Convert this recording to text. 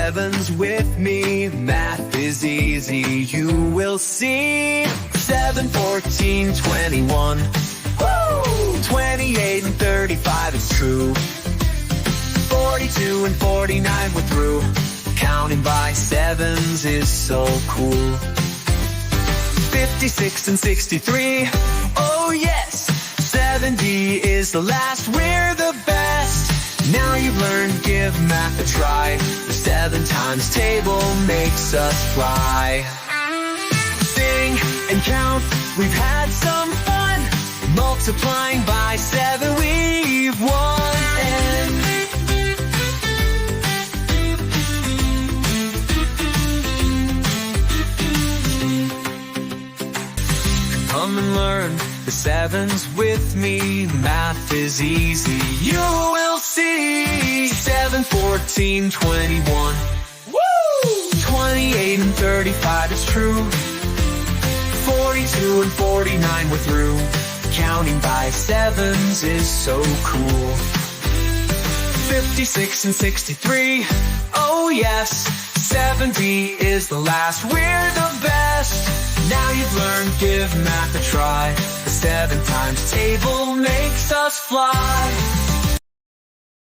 sevens with me. Math is easy, you will see. 7, 14, 21. Woo! 28 and 35 is true. 42 and 49 we're through. Counting by sevens is so cool. 56 and 63, oh yes. 70 is the last, we're the best. Now you've learned, give math a try. The 7 times table makes us fly. Sing and count, we've had some fun. Multiplying by 7 we've won. Come and learn the sevens with me. Math is easy, you will see. 7, 14, 21. Woo! 28 and 35 is true. 42 and 49 we're through. Counting by sevens is so cool. 56 and 63, oh yes. 70 is the last, we're the best. Now you've learned, give math a try. The 7 times table makes us fly.